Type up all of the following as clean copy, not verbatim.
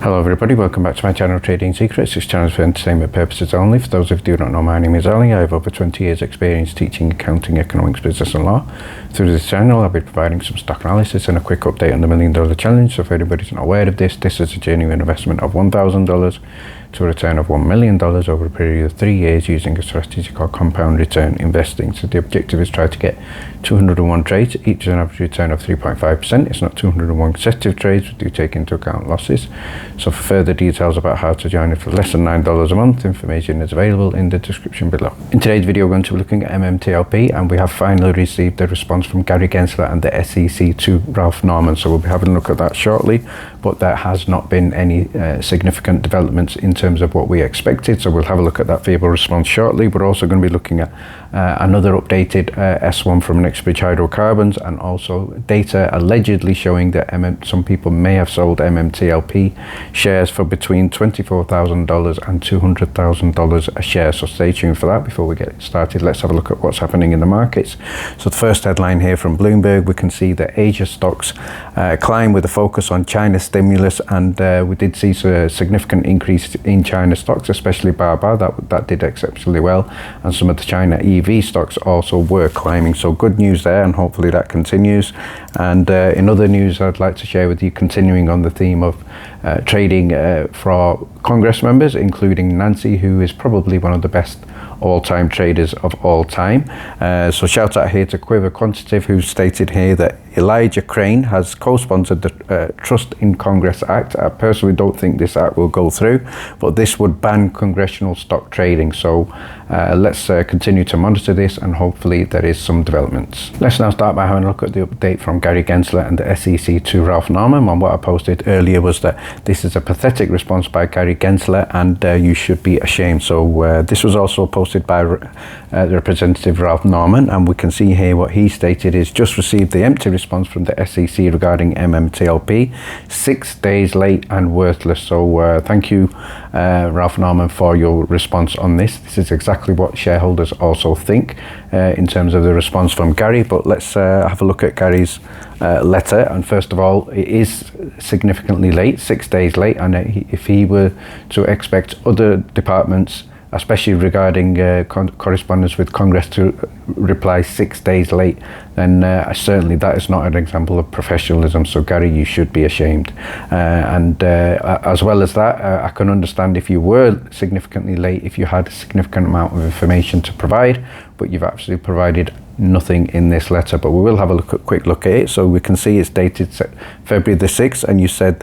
Hello everybody, welcome back to my channel Trading Secrets. This channel is for entertainment purposes only. For those of you who do not know, my name is Ali. I have over 20 years experience teaching accounting, economics, business and law. Through this channel I'll be providing some stock analysis and a quick update on the $1 Million Challenge. So if anybody's not aware of this is a genuine investment of $1,000 to a return of $1 million over a period of 3 years using a strategy called compound return investing. So the objective is try to get 201 trades, each an average return of 3.5%. It's not 201 consecutive trades, we do take into account losses. So for further details about how to join it for less than $9 a month, information is available in the description below. In today's video, we're going to be looking at MMTLP, and we have finally received a response from Gary Gensler and the SEC to Ralph Norman. So we'll be having a look at that shortly, but there has not been any significant developments in terms of what we expected. So we'll have a look at that feeble response shortly. We're also going to be looking at another updated S1 from Nexbridge Hydrocarbons, and also data allegedly showing that some people may have sold MMTLP shares for between $24,000 and $200,000 a share. So stay tuned for that. Before we get started, let's have a look at what's happening in the markets. So the first headline here from Bloomberg, we can see that Asia stocks climb with a focus on China stimulus, and we did see a significant increase in China stocks, especially Baba, that did exceptionally well, and some of the China EV stocks also were climbing. So good news there, and hopefully that continues. And in other news I'd like to share with you, continuing on the theme of trading for Congress members, including Nancy, who is probably one of the best all-time traders of all time. So shout out here to Quiver Quantitative, who stated here that Elijah Crane has co-sponsored the Trust in Congress Act. I personally don't think this act will go through, but this would ban congressional stock trading. So let's continue to monitor this, and hopefully there is some developments. Let's now start by having a look at the update from Gary Gensler and the SEC to Ralph Norman. And what I posted earlier was that this is a pathetic response by Gary Gensler, and you should be ashamed. So this was also posted by the representative Ralph Norman, and we can see here what he stated is: just received the empty response from the SEC regarding MMTLP, 6 days late and worthless. So thank you, Ralph Norman, for your response on this. This is exactly what shareholders also think in terms of the response from Gary. But let's have a look at Gary's letter. And first of all, it is significantly late, 6 days late, and if he were to expect other departments, especially regarding correspondence with Congress, to reply 6 days late, then certainly that is not an example of professionalism. So Gary, you should be ashamed. And as well as that, I can understand if you were significantly late, if you had a significant amount of information to provide, but you've actually provided nothing in this letter. But we will have a quick look at it. So we can see it's dated February the 6th, and you said,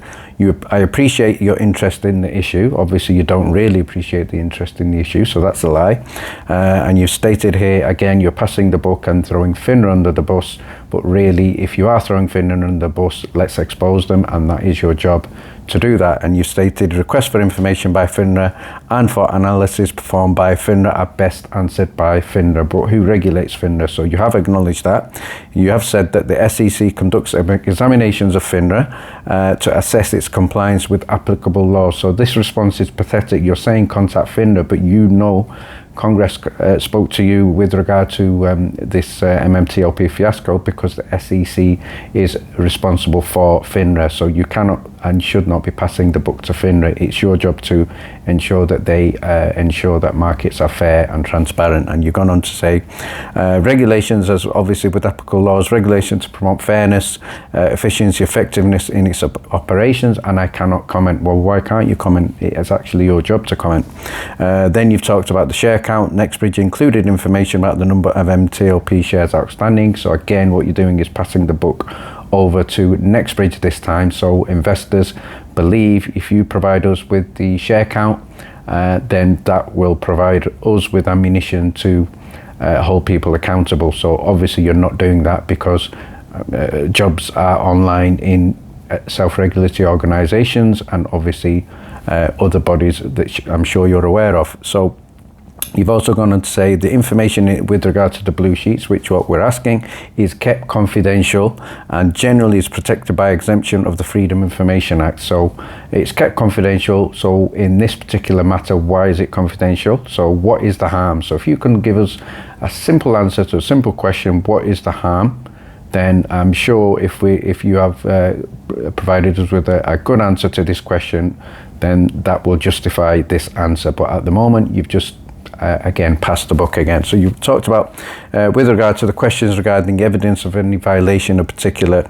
I appreciate your interest in the issue. Obviously you don't really appreciate the interest in the issue, so that's a lie. And you stated here again, you're passing the buck and throwing FINRA under the bus, but really if you are throwing FINRA under the bus, let's expose them, and that is your job to do that. And you stated request for information by FINRA and for analysis performed by FINRA are best answered by FINRA. But who regulates FINRA? So you have acknowledged that. You have said that the SEC conducts examinations of FINRA to assess its compliance with applicable laws. So this response is pathetic. You're saying contact FINRA, but you know Congress spoke to you with regard to this MMTLP fiasco, because the SEC is responsible for FINRA. So you cannot and should not be passing the buck to FINRA. It's your job to ensure that they ensure that markets are fair and transparent. And you've gone on to say regulations, as obviously with applicable laws, regulations to promote fairness, efficiency, effectiveness in its operations, and I cannot comment. Well, why can't you comment? It's actually your job to comment. Then you've talked about the share count. Nexbridge included information about the number of MTLP shares outstanding. So again, what you're doing is passing the buck over to Nexbridge this time. So investors believe if you provide us with the share count, then that will provide us with ammunition to hold people accountable. So obviously you're not doing that, because jobs are online in self-regulatory organizations and obviously other bodies that I'm sure you're aware of. So you've also gone on to say the information with regard to the blue sheets, which what we're asking is kept confidential and generally is protected by exemption of the Freedom of Information Act. So it's kept confidential. So in this particular matter, why is it confidential? So what is the harm? So if you can give us a simple answer to a simple question, what is the harm then I'm sure if you have provided us with a good answer to this question, then that will justify this answer. But at the moment, you've just again passed the buck again. So you've talked about with regard to the questions regarding evidence of any violation of particular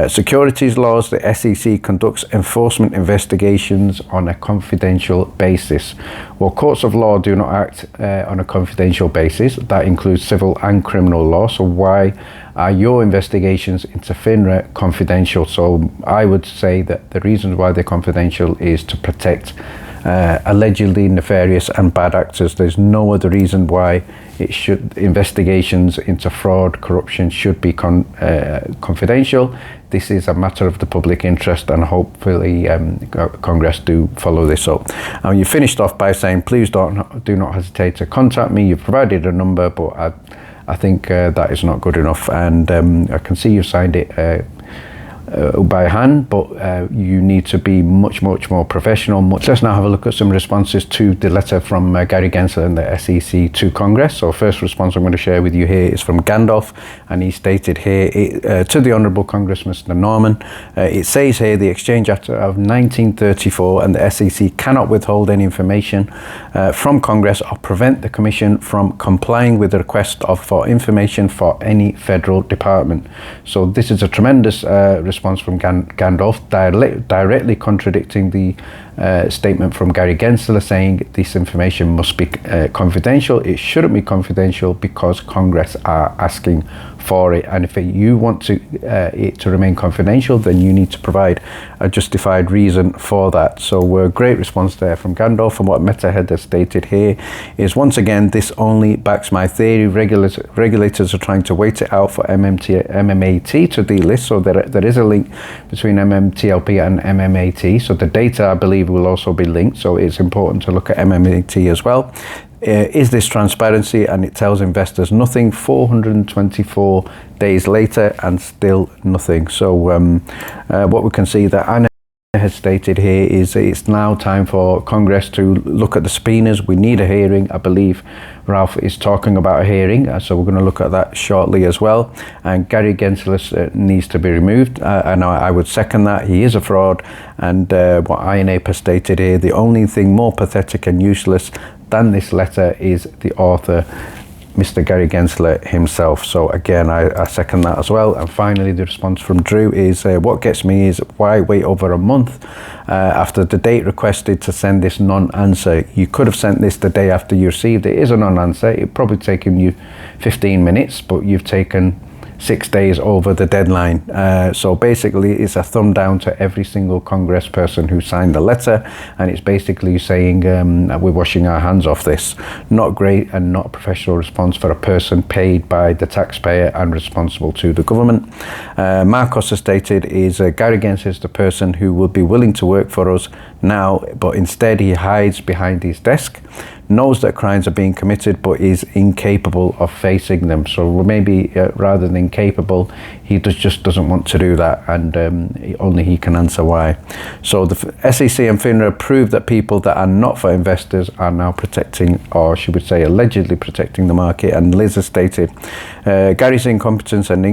securities laws, the SEC conducts enforcement investigations on a confidential basis. Well, courts of law do not act on a confidential basis. That includes civil and criminal law. So why are your investigations into FINRA confidential? So I would say that the reason why they're confidential is to protect allegedly nefarious and bad actors. There's no other reason why investigations into fraud, corruption should be confidential. This is a matter of the public interest, and hopefully Congress do follow this up. You finished off by saying, please do not hesitate to contact me. You've provided a number, but I think that is not good enough. And I can see you've signed it by hand, but you need to be much more professional. Let's now have a look at some responses to the letter from Gary Gensler and the SEC to Congress. So first response I'm going to share with you here is from Gandalf, and he stated here to the Honourable Congressman Mr. Norman, it says here the Exchange Act of 1934 and the SEC cannot withhold any information from Congress or prevent the Commission from complying with the request for information for any federal department. So this is a tremendous response from Gandalf, directly contradicting the statement from Gary Gensler saying this information must be confidential. It shouldn't be confidential because Congress are asking for it, and if you want it to remain confidential, then you need to provide a justified reason for that. So a great response there from Gandalf. And what Meta has stated here is, once again, this only backs my theory. Regulators are trying to wait it out for MMAT to delist, so there is a link between MMTLP and MMAT, so the data, I believe, will also be linked, so it's important to look at MMAT as well. Is this transparency? And it tells investors nothing 424 days later, and still nothing. So what we can see that Anna has stated here is it's now time for Congress to look at the subpoenas. We need a hearing. I believe Ralph is talking about a hearing, so we're going to look at that shortly as well. And Gary Gensler needs to be removed, and I would second that. He is a fraud, and what INAPE has stated here, the only thing more pathetic and useless than this letter is the author, Mr. Gary Gensler himself. So again, I second that as well. And finally, the response from Drew is, what gets me is, why wait over a month after the date requested to send this non-answer? You could have sent this the day after you received it. It is a non-answer. It probably taken you 15 minutes, but you've taken 6 days over the deadline. So basically it's a thumb down to every single Congress person who signed the letter, and it's basically saying we're washing our hands off this. Not great, and not a professional response for a person paid by the taxpayer and responsible to the government. Marcos has stated is Gary Gensler is the person who would be willing to work for us now, but instead he hides behind his desk, knows that crimes are being committed, but is incapable of facing them. So maybe rather than incapable, he just doesn't want to do that, and only he can answer why. So the SEC and FINRA prove that people that are not for investors are now protecting, or should we say allegedly protecting, the market. And Liz has stated Gary's incompetence and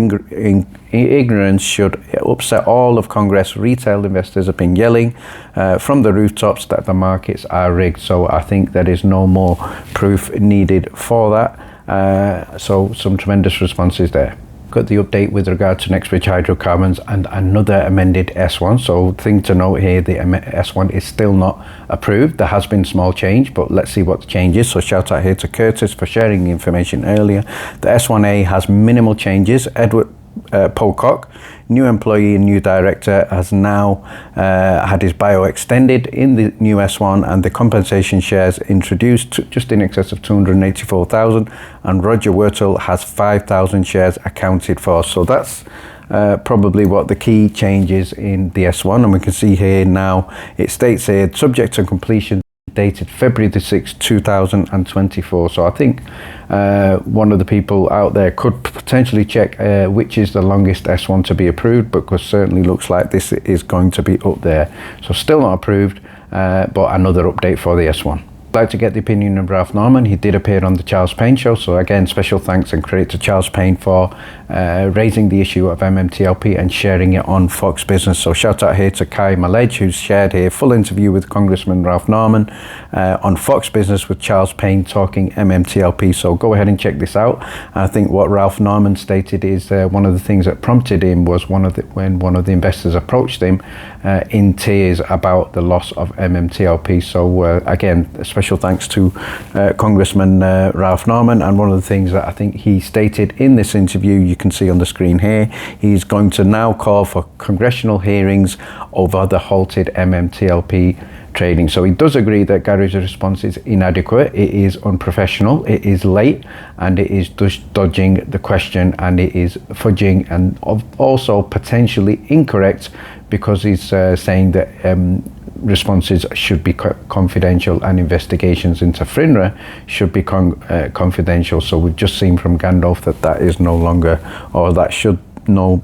ignorance should upset all of Congress. Retail investors have been yelling from the rooftops that the markets are rigged. So I think there is no more proof needed for that. So some tremendous responses there. Got the update with regard to NextBridge hydrocarbons and another amended S1. So thing to note here, the S1 is still not approved. There has been small change, but let's see what the change is. So shout out here to Curtis for sharing the information earlier. The S1A has minimal changes. Edward Pocock, new employee and new director, has now had his bio extended in the new S1, and the compensation shares introduced to just in excess of 284,000, and Roger Wirtle has 5,000 shares accounted for. So that's probably what the key changes in the S1, and we can see here now it states here subject to completion dated February the 6th 2024. So I think one of the people out there could potentially check which is the longest S1 to be approved, because certainly looks like this is going to be up there. So still not approved, but another update for the S1. like to get the opinion of Ralph Norman. He did appear on the Charles Payne show, so again, special thanks and credit to Charles Payne for raising the issue of MMTLP and sharing it on Fox Business. So shout out here to Kai Malej, who's shared here full interview with Congressman Ralph Norman on Fox Business with Charles Payne talking MMTLP. So go ahead and check this out. I think what Ralph Norman stated is one of the things that prompted him was when one of the investors approached him in tears about the loss of MMTLP. So again, special thanks to Congressman Ralph Norman. And one of the things that I think he stated in this interview, you can see on the screen here, he's going to now call for congressional hearings over the halted MMTLP trading. So he does agree that Gary's response is inadequate, it is unprofessional, it is late, and it is just dodging the question, and it is fudging and also potentially incorrect, because he's saying that responses should be confidential and investigations into FINRA should be confidential. So we've just seen from Gandalf that is no longer, or that should not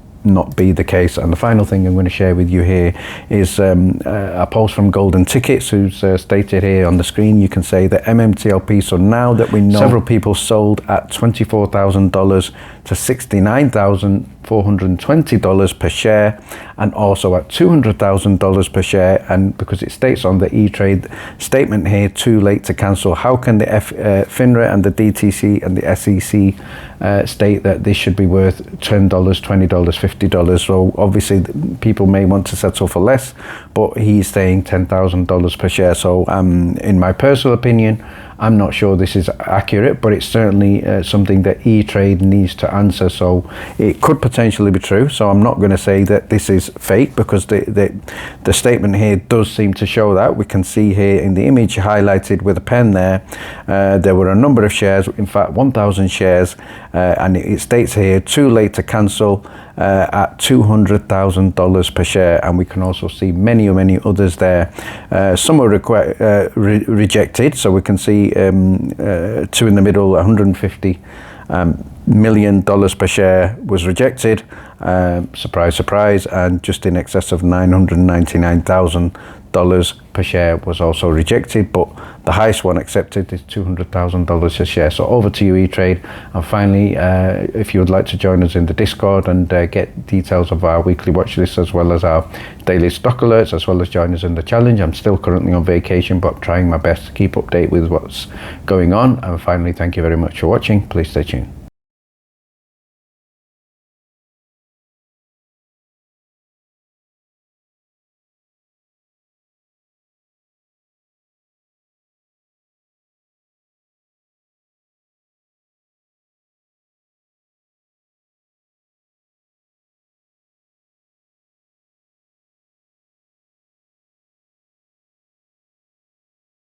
be the case. And the final thing I'm going to share with you here is a post from Golden Tickets, who's stated here on the screen. You can say that MMTLP, so now that we know several people sold at $24,000 to $69,420 per share, and also at $200,000 per share, and because it states on the E-Trade statement here, too late to cancel, how can the FINRA and the DTC and the SEC state that this should be worth $10, $20, $50? So obviously people may want to settle for less, but he's saying $10,000 per share. So in my personal opinion, I'm not sure this is accurate, but it's certainly something that E-Trade needs to answer. So it could potentially be true. So I'm not going to say that this is fake, because the statement here does seem to show that. We can see here in the image highlighted with a pen there were a number of shares, in fact 1,000 shares, and it states here, too late to cancel, at $200,000 per share. And we can also see many others there. Some were rejected, so we can see two in the middle, $150 million per share was rejected, surprise surprise, and just in excess of $999,000 per share was also rejected, but the highest one accepted is $200,000 a share. So over to you, E-Trade. And finally, if you would like to join us in the Discord and get details of our weekly watch list, as well as our daily stock alerts, as well as join us in the challenge. I'm still currently on vacation, but trying my best to keep update with what's going on. And finally, thank you very much for watching. Please stay tuned.